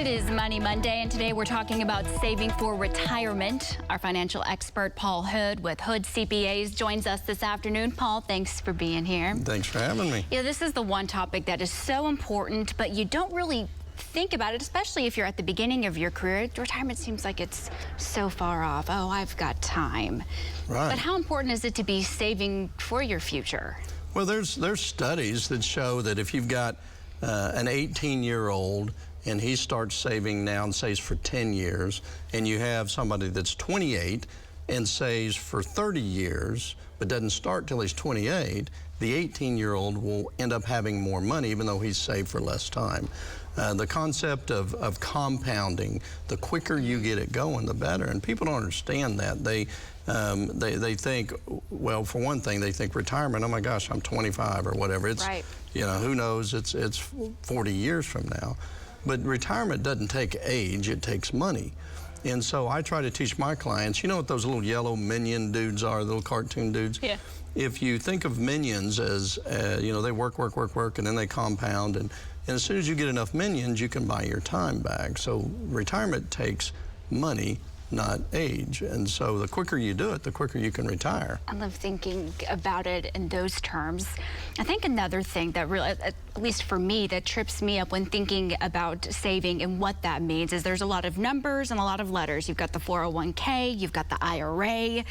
It is Money Monday, and today we're talking about saving for retirement. Our financial expert, Paul Hood with Hood CPAs, joins us this afternoon. Paul, thanks for being here. Thanks for having me. Yeah, this is the one topic that is so important, but you don't really think about it, especially if you're at the beginning of your career. Retirement seems like it's so far off. Oh, I've got time. Right. But how important is it to be saving for your future? Well, there's studies that show that if you've got an 18-year-old and he starts saving now and saves for 10 years, and you have somebody that's 28 and saves for 30 years but doesn't start till he's 28, the 18-year-old will end up having more money even though he's saved for less time. The concept of compounding, the quicker you get it going, the better. And people don't understand that. They think, well, for one thing, they think retirement, oh my gosh, I'm 25 or whatever. It's, right. You know, who knows, it's 40 years from now. But retirement doesn't take age, it takes money. And so I try to teach my clients, you know what those little yellow minion dudes are, little cartoon dudes? Yeah. If you think of minions as, you know, they work, and then they compound, and as soon as you get enough minions, you can buy your time back. So retirement takes money, not age. And so the quicker you do it, the quicker you can retire. I love thinking about it in those terms. I think another thing that really, at least for me, that trips me up when thinking about saving and what that means is there's a lot of numbers and a lot of letters. You've got the 401k, you've got the IRA,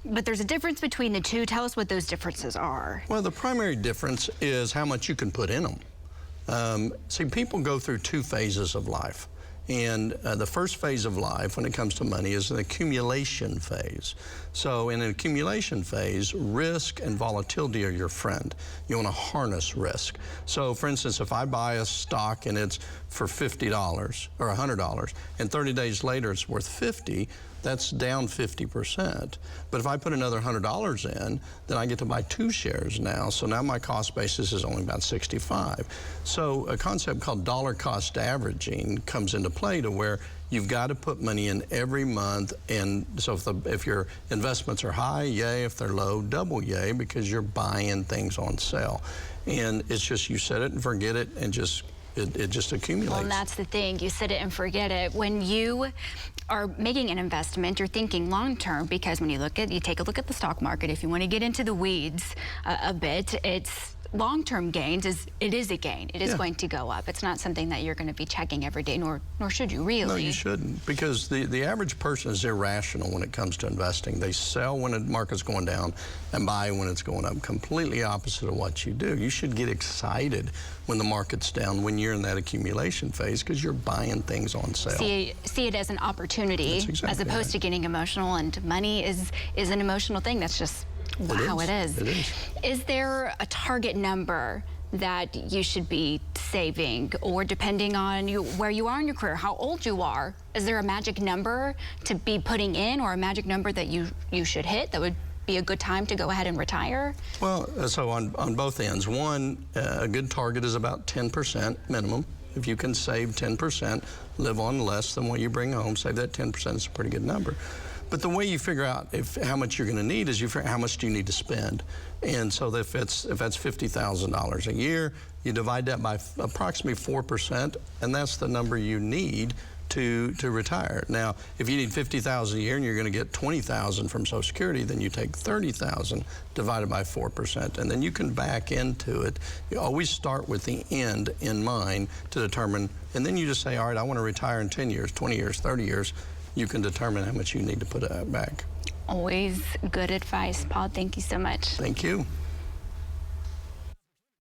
but there's a difference between the two. Tell us what those differences are. Well, the primary difference is how much you can put in them. See, people go through two phases of life. And the first phase of life when it comes to money is an accumulation phase. So in an accumulation phase, risk and volatility are your friend. You want to harness risk. So for instance, if I buy a stock and it's for $50 or $100 and 30 days later it's worth $50, that's down 50%. But if I put another $100 in, then I get to buy 2 shares now. So now my cost basis is only about 65. So a concept called dollar cost averaging comes into play to where you've got to put money in every month. And so if your investments are high, yay. If they're low, double yay, because you're buying things on sale. And it's just you set it and forget it and just it just accumulates. Well, and that's the thing. You set it and forget it. When you are making an investment, you're thinking long-term, because when you take a look at the stock market, if you want to get into the weeds a bit, it's long-term gains. It is a gain. It is going to go up. It's not something that you're going to be checking every day, nor should you really. No, you shouldn't, because the average person is irrational when it comes to investing. They sell when the market's going down and buy when it's going up. Completely opposite of what you do. You should get excited when the market's down, when you're in that accumulation phase, because you're buying things on sale. See it as an opportunity, as opposed to getting emotional, and money is an emotional thing. That's just how it is. It is. Is there a target number that you should be saving, or depending on where you are in your career, how old you are, is there a magic number to be putting in, or a magic number that you should hit that would be a good time to go ahead and retire? Well, so on both ends. One, a good target is about 10% minimum. If you can save 10%, live on less than what you bring home, save that 10%, is a pretty good number. But the way you figure out how much you're going to need is you figure out how much do you need to spend. And so if that's $50,000 a year, you divide that by approximately 4%, and that's the number you need to retire. Now, if you need $50,000 a year and you're going to get $20,000 from Social Security, then you take $30,000 divided by 4%, and then you can back into it. You always start with the end in mind to determine, and then you just say, all right, I want to retire in 10 years, 20 years, 30 years. You can determine how much you need to put back. Always good advice, Paul. Thank you so much. Thank you.